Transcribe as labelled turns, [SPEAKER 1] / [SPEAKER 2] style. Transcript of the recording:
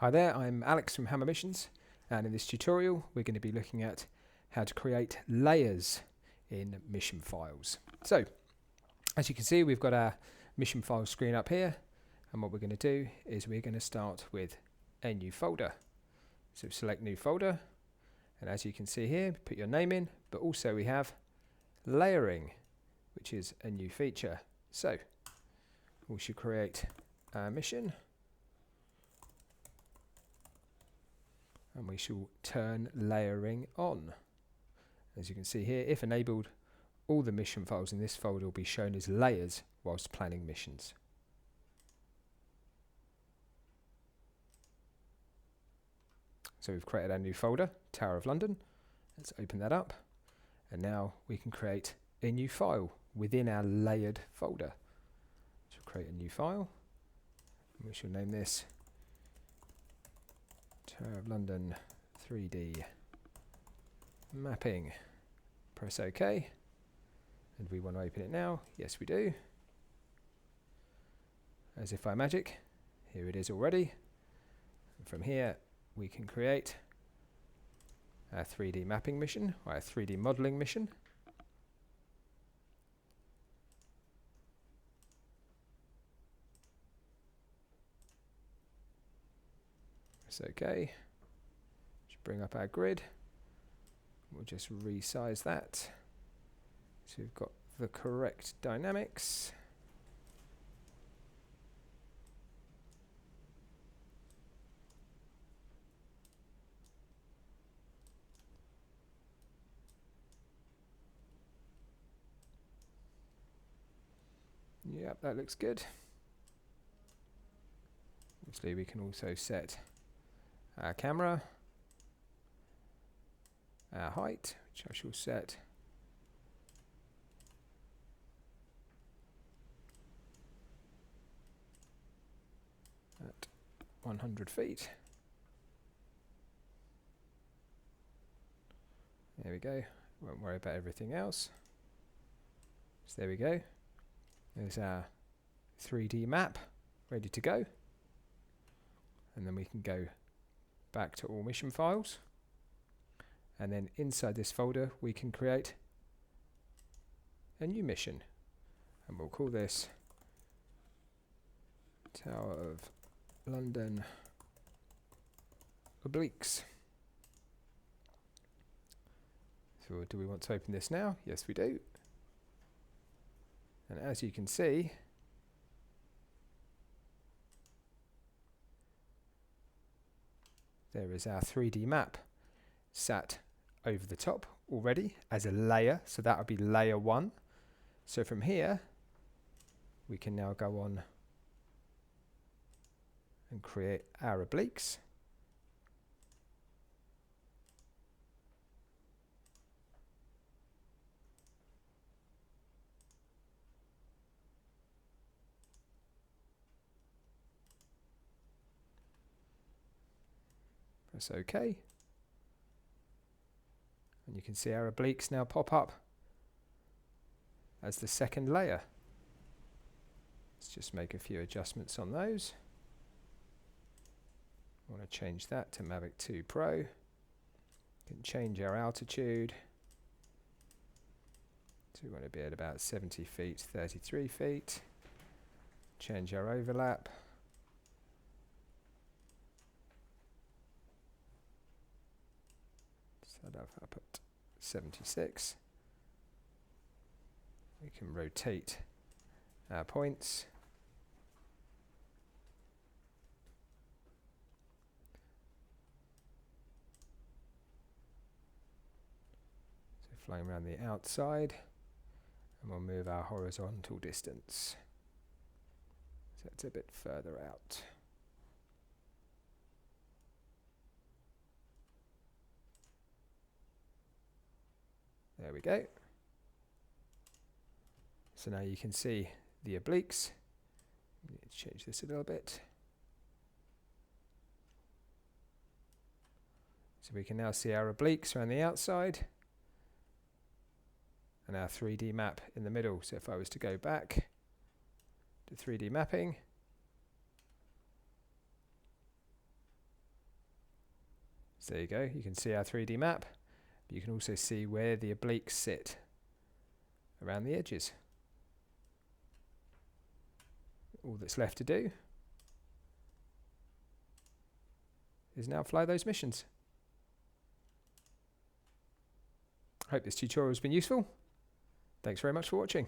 [SPEAKER 1] Hi there, I'm Alex from Hammer Missions, and in this tutorial we're going to be looking at how to create layers in mission files. So as you can see, we've got our mission file screen up here, and what we're going to do is we're going to start with a new folder. So select new folder, and as you can see here, put your name in, but also we have layering, which is a new feature. So we should create our mission, and we shall turn layering on. As you can see here, if enabled, all the mission files in this folder will be shown as layers whilst planning missions. So we've created our new folder, Tower of London. Let's open that up, and now we can create a new file within our layered folder. So create a new file, and we shall name this Tower of London 3D mapping. Press OK, and we want to open it now. Yes, we do. As if by magic, here it is already. And from here we can create our 3D mapping mission, or our 3D modeling mission. It's okay. Should bring up our grid. We'll just resize that so we've got the correct dynamics. Yep, that looks good. Obviously we can also set our camera, our height, which I shall set at 100 feet. There we go. Won't worry about everything else. So there we go. There's our 3D map ready to go. And then we can go back to all mission files. And then inside this folder we can create a new mission. And we'll call this Tower of London Obliques. So do we want to open this now? Yes, we do. And as you can see, there is our 3D map sat over the top already as a layer, so that would be layer 1. So from here we can now go on and create our obliques. Press OK. And you can see our obliques now pop up as the second layer. Let's just make a few adjustments on those. I want to change that to Mavic 2 Pro. Can change our altitude. So we want to be at about 70 feet, 33 feet. Change our overlap. Set up at 76. We can rotate our points. So flying around the outside, and we'll move our horizontal distance so it's a bit further out. There we go. So now you can see the obliques. Let's change this a little bit. So we can now see our obliques around the outside and our 3D map in the middle. So if I was to go back to 3D mapping, So there you go, you can see our 3D map, but you can also see where the obliques sit around the edges. All that's left to do is now fly those missions. Hope this tutorial has been useful. Thanks very much for watching.